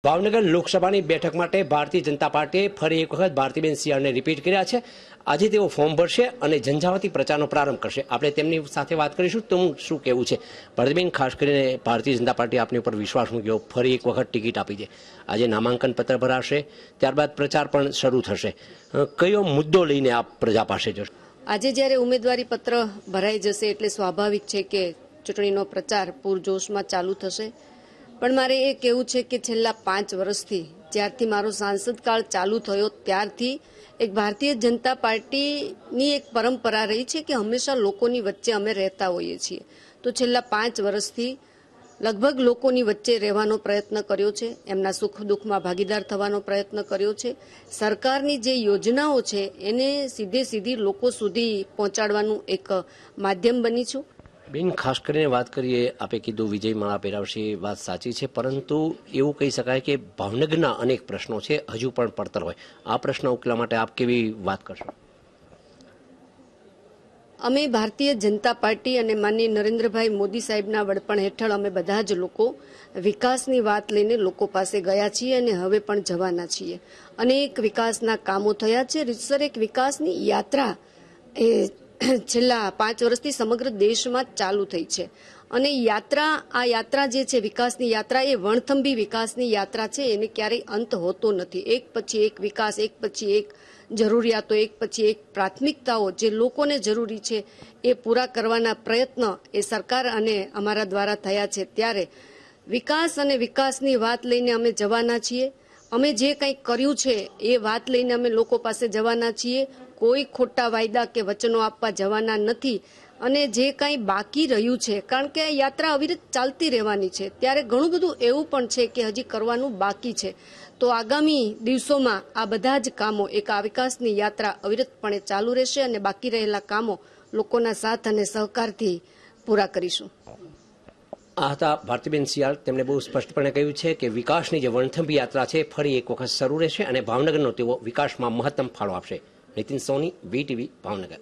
ભાવનગર લોકસભાની બેઠક માટે ભારતીય જનતા પાર્ટીએ ફરી એક વખત ભારતીબેન સિયાળને રિપીટ કર્યા છે। આજે તેઓ ફોર્મ ભરશે અને ઝંઝાવાતી પ્રચારનો પ્રારંભ કરશે। આપણે તેમની સાથે વાત કરીશું તો શું કહેવું છે ભારતીબેન, ખાસ કરીને ભારતીય જનતા પાર્ટી આપની ઉપર વિશ્વાસ મૂક્યો, ફરી એક વખત ટિકિટ આપી છે। આજે નામાંકન પત્ર ભરાશે, ત્યારબાદ પ્રચાર પણ શરૂ થશે। કયો મુદ્દો લઈને આપ પ્રજા પાસે જશો? આજે જ્યારે ઉમેદવારી પત્ર ભરાઈ જશે એટલે સ્વાભાવિક છે કે ચૂંટણીનો પ્રચાર પૂરજોશમાં ચાલુ થશે। પણ મારે એ કહેવું છે કે છેલ્લા 5 વર્ષથી જ્યારથી મારો સાંસદકાળ ચાલુ થયો ત્યારથી એક ભારતીય જનતા પાર્ટીની એક પરંપરા રહી છે કે હંમેશા લોકોની વચ્ચે અમે રહેતા હોઈએ છીએ। તો છેલ્લા 5 વર્ષથી લગભગ લોકોની વચ્ચે રહેવાનો પ્રયત્ન કર્યો છે, એમના સુખ દુઃખમાં ભાગીદાર થવાનો પ્રયત્ન કર્યો છે। સરકારની જે યોજનાઓ છે એને સીધી લોકો સુધી પહોંચાડવાનું એક માધ્યમ બની છું। બેન, ખાસ કરીને વાત કરીએ, આપે કીધું વિજય માળા પહેરાવશે, વાત સાચી છે, પરંતુ એવું કહી શકાય કે ભાવનગરના અનેક પ્રશ્નો છે હજુ પણ પડતર હોય। આ પ્રશ્ન ઉકેલવા માટે આપ કેવી વાત કરશો? અમે ભારતીય જનતા પાર્ટી અને માનનીય નરેન્દ્રભાઈ મોદી સાહેબના વડપણ હેઠળ અમે બધા જ લોકો વિકાસની વાત લઈને લોકો પાસે ગયા છીએ અને હવે પણ જવાના છીએ। અનેક વિકાસના કામો થયા છે। રીતસર એક વિકાસની યાત્રા એ છેલ્લા 5 વર્ષથી સમગ્ર દેશમાં ચાલુ થઈ છે અને આ યાત્રા જે છે વિકાસની યાત્રા એ વણથંભી વિકાસની યાત્રા છે, એને ક્યારેય અંત હોતો નથી। એક પછી એક વિકાસ, એક પછી એક જરૂરિયાતો, એક પછી એક પ્રાથમિકતાઓ જે લોકોને જરૂરી છે એ પૂરા કરવાના પ્રયત્ન એ સરકાર અને અમારા દ્વારા થયા છે। ત્યારે વિકાસ અને વિકાસની વાત લઈને અમે જવાના છીએ। અમે જે કંઈ કર્યું છે એ વાત લઈને અમે લોકો પાસે જવાના છીએ। કોઈ ખોટા વાયદા કે વચનો આપવા જવાના નથી અને જે કંઈ બાકી રહ્યું છે, કારણ કે આ યાત્રા અવિરત ચાલતી રહેવાની છે, ત્યારે ઘણું બધું એવું પણ છે કે હજી કરવાનું બાકી છે। તો આગામી દિવસોમાં આ બધા જ કામો, એક આ વિકાસની યાત્રા અવિરતપણે ચાલુ રહેશે અને બાકી રહેલા કામો લોકોના સાથ અને સહકારથી પૂરા કરીશું। આ હતા ભારતીબેન સિયાળ। તેમણે બહુ સ્પષ્ટપણે કહ્યું છે કે વિકાસની જે વણથંભી યાત્રા છે ફરી એક વખત શરૂ રહેશે અને ભાવનગરનો તેઓ વિકાસમાં મહત્તમ ફાળો આપશે। નીતિન સોની, VTV, ભાવનગર।